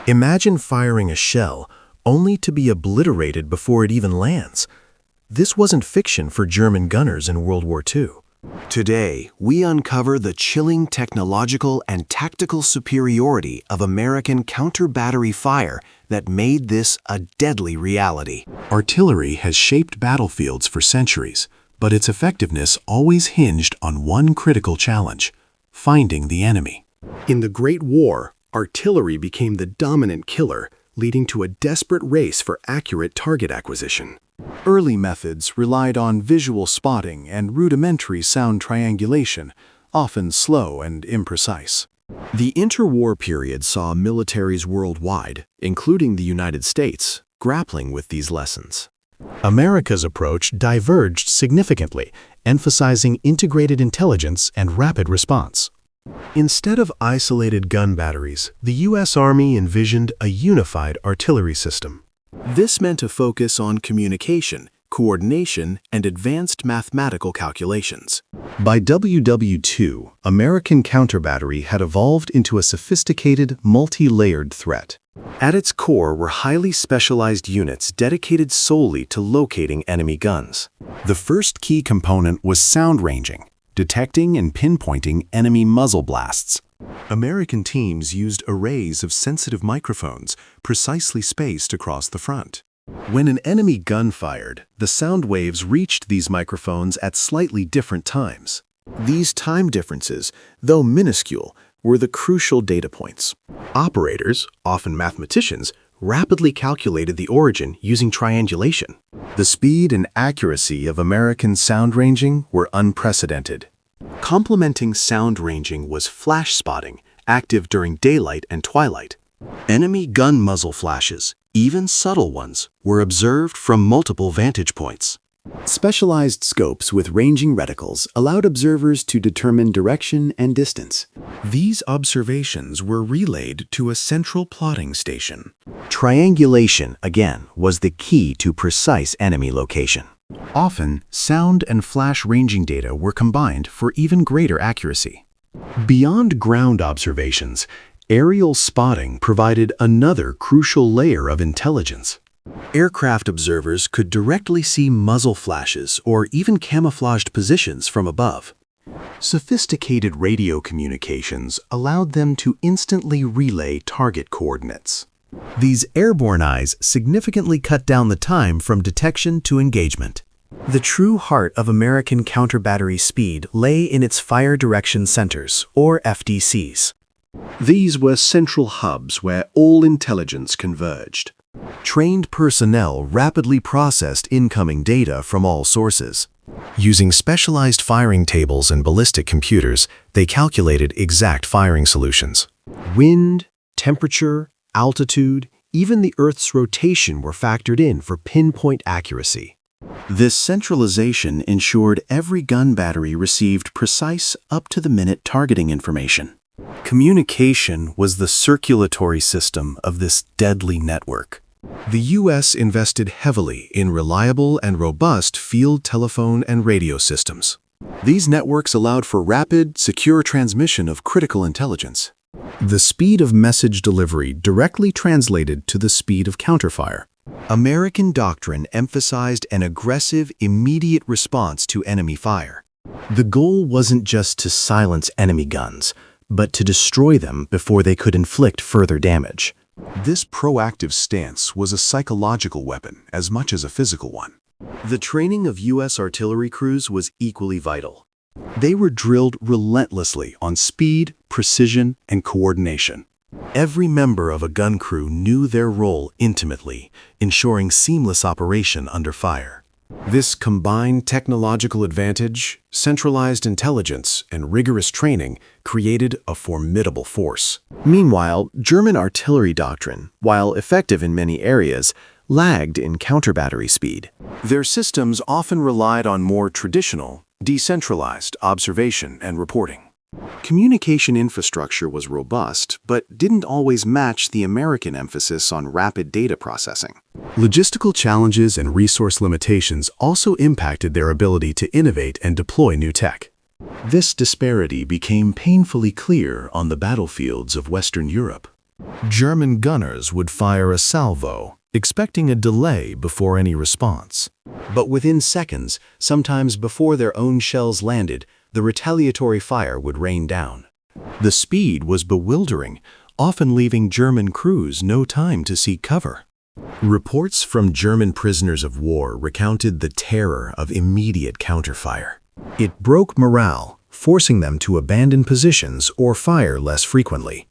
Imagine firing a shell only to be obliterated before it even lands. This wasn't fiction for German gunners in World War II. Today, we uncover the chilling technological and tactical superiority of American counter-battery fire that made this a deadly reality. Artillery has shaped battlefields for centuries, but its effectiveness always hinged on one critical challenge: finding the enemy. In the Great War, artillery became the dominant killer, leading to a desperate race for accurate target acquisition. Early methods relied on visual spotting and rudimentary sound triangulation, often slow and imprecise. The interwar period saw militaries worldwide, including the United States, grappling with these lessons. America's approach diverged significantly, emphasizing integrated intelligence and rapid response. Instead of isolated gun batteries, the U.S. Army envisioned a unified artillery system. This meant a focus on communication, coordination, and advanced mathematical calculations. By WWII, American counterbattery had evolved into a sophisticated, multi-layered threat. At its core were highly specialized units dedicated solely to locating enemy guns. The first key component was sound ranging, detecting and pinpointing enemy muzzle blasts. American teams used arrays of sensitive microphones precisely spaced across the front. When an enemy gun fired, the sound waves reached these microphones at slightly different times. These time differences, though minuscule, were the crucial data points. Operators, often mathematicians, rapidly calculated the origin using triangulation. The speed and accuracy of American sound ranging were unprecedented. Complementing sound ranging was flash spotting, active during daylight and twilight. Enemy gun muzzle flashes, even subtle ones, were observed from multiple vantage points. Specialized scopes with ranging reticles allowed observers to determine direction and distance. These observations were relayed to a central plotting station. Triangulation, again, was the key to precise enemy location. Often, sound and flash ranging data were combined for even greater accuracy. Beyond ground observations, aerial spotting provided another crucial layer of intelligence. Aircraft observers could directly see muzzle flashes or even camouflaged positions from above. Sophisticated radio communications allowed them to instantly relay target coordinates. These airborne eyes significantly cut down the time from detection to engagement. The true heart of American counter-battery speed lay in its Fire Direction Centers, or FDCs. These were central hubs where all intelligence converged. Trained personnel rapidly processed incoming data from all sources. Using specialized firing tables and ballistic computers, they calculated exact firing solutions. Wind, temperature, altitude, even the Earth's rotation were factored in for pinpoint accuracy. This centralization ensured every gun battery received precise, up-to-the-minute targeting information. Communication was the circulatory system of this deadly network. The U.S. invested heavily in reliable and robust field telephone and radio systems. These networks allowed for rapid, secure transmission of critical intelligence. The speed of message delivery directly translated to the speed of counterfire. American doctrine emphasized an aggressive, immediate response to enemy fire. The goal wasn't just to silence enemy guns, but to destroy them before they could inflict further damage. This proactive stance was a psychological weapon as much as a physical one. The training of U.S. artillery crews was equally vital. They were drilled relentlessly on speed, precision, and coordination. Every member of a gun crew knew their role intimately, ensuring seamless operation under fire. This combined technological advantage, centralized intelligence, and rigorous training created a formidable force. Meanwhile, German artillery doctrine, while effective in many areas, lagged in counter-battery speed. Their systems often relied on more traditional, decentralized observation and reporting. Communication infrastructure was robust, but didn't always match the American emphasis on rapid data processing. Logistical challenges and resource limitations also impacted their ability to innovate and deploy new tech. This disparity became painfully clear on the battlefields of Western Europe. German gunners would fire a salvo, expecting a delay before any response. But within seconds, sometimes before their own shells landed, the retaliatory fire would rain down. The speed was bewildering, often leaving German crews no time to seek cover. Reports from German prisoners of war recounted the terror of immediate counterfire. It broke morale, forcing them to abandon positions or fire less frequently.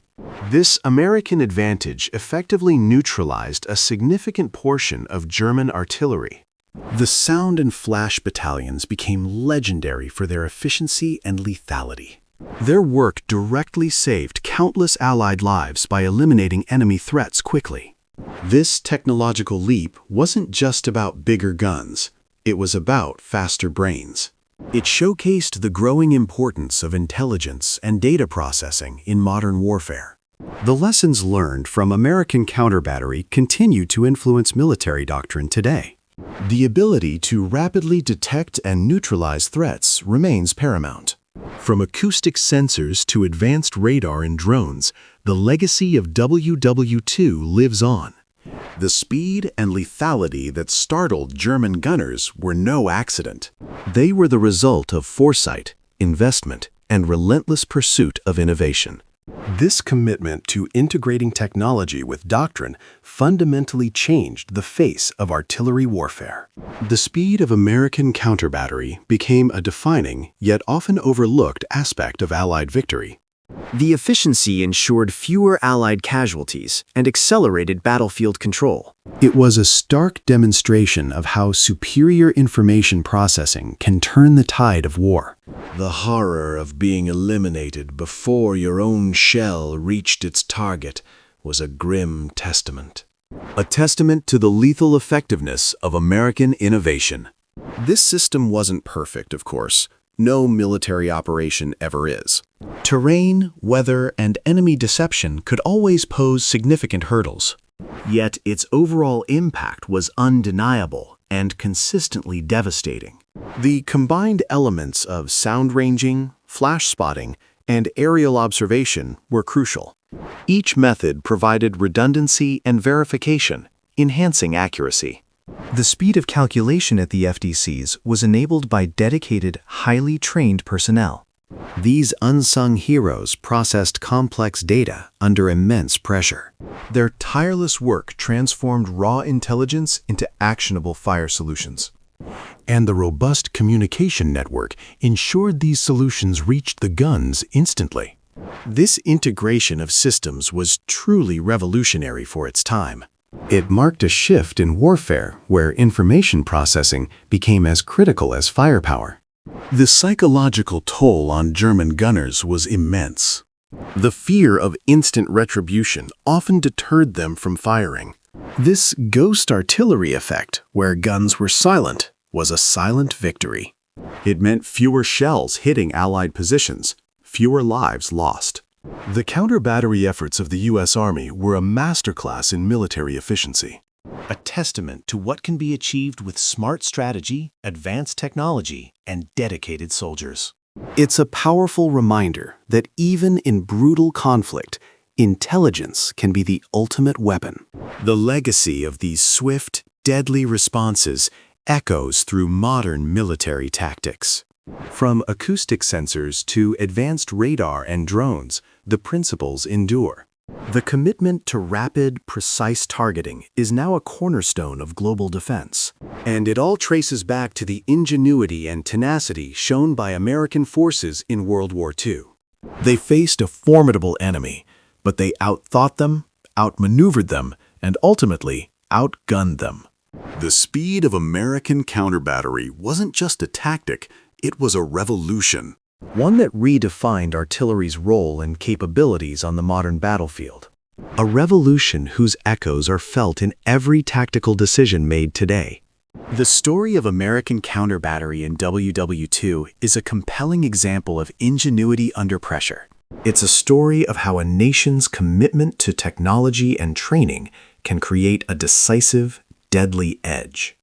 This American advantage effectively neutralized a significant portion of German artillery. The sound and flash battalions became legendary for their efficiency and lethality. Their work directly saved countless Allied lives by eliminating enemy threats quickly. This technological leap wasn't just about bigger guns. It was about faster brains. It showcased the growing importance of intelligence and data processing in modern warfare. The lessons learned from American counter-battery continue to influence military doctrine today. The ability to rapidly detect and neutralize threats remains paramount. From acoustic sensors to advanced radar and drones, the legacy of WWII lives on. The speed and lethality that startled German gunners were no accident. They were the result of foresight, investment, and relentless pursuit of innovation. This commitment to integrating technology with doctrine fundamentally changed the face of artillery warfare. The speed of American counter-battery became a defining, yet often overlooked aspect of Allied victory. The efficiency ensured fewer Allied casualties and accelerated battlefield control. It was a stark demonstration of how superior information processing can turn the tide of war. The horror of being eliminated before your own shell reached its target was a grim testament. A testament to the lethal effectiveness of American innovation. This system wasn't perfect, of course. No military operation ever is. Terrain, weather, and enemy deception could always pose significant hurdles. Yet its overall impact was undeniable and consistently devastating. The combined elements of sound ranging, flash spotting, and aerial observation were crucial. Each method provided redundancy and verification, enhancing accuracy. The speed of calculation at the FDCs was enabled by dedicated, highly trained personnel. These unsung heroes processed complex data under immense pressure. Their tireless work transformed raw intelligence into actionable fire solutions. And the robust communication network ensured these solutions reached the guns instantly. This integration of systems was truly revolutionary for its time. It marked a shift in warfare where information processing became as critical as firepower. The psychological toll on German gunners was immense. The fear of instant retribution often deterred them from firing. This ghost artillery effect, where guns were silent, was a silent victory. It meant fewer shells hitting Allied positions, fewer lives lost. The counter-battery efforts of the U.S. Army were a masterclass in military efficiency. A testament to what can be achieved with smart strategy, advanced technology, and dedicated soldiers. It's a powerful reminder that even in brutal conflict, intelligence can be the ultimate weapon. The legacy of these swift, deadly responses echoes through modern military tactics. From acoustic sensors to advanced radar and drones, the principles endure. The commitment to rapid, precise targeting is now a cornerstone of global defense. And it all traces back to the ingenuity and tenacity shown by American forces in World War II. They faced a formidable enemy, but they outthought them, outmaneuvered them, and ultimately outgunned them. The speed of American counter-battery wasn't just a tactic, it was a revolution. One that redefined artillery's role and capabilities on the modern battlefield. A revolution whose echoes are felt in every tactical decision made today. The story of American counter-battery in WWII is a compelling example of ingenuity under pressure. It's a story of how a nation's commitment to technology and training can create a decisive, deadly edge.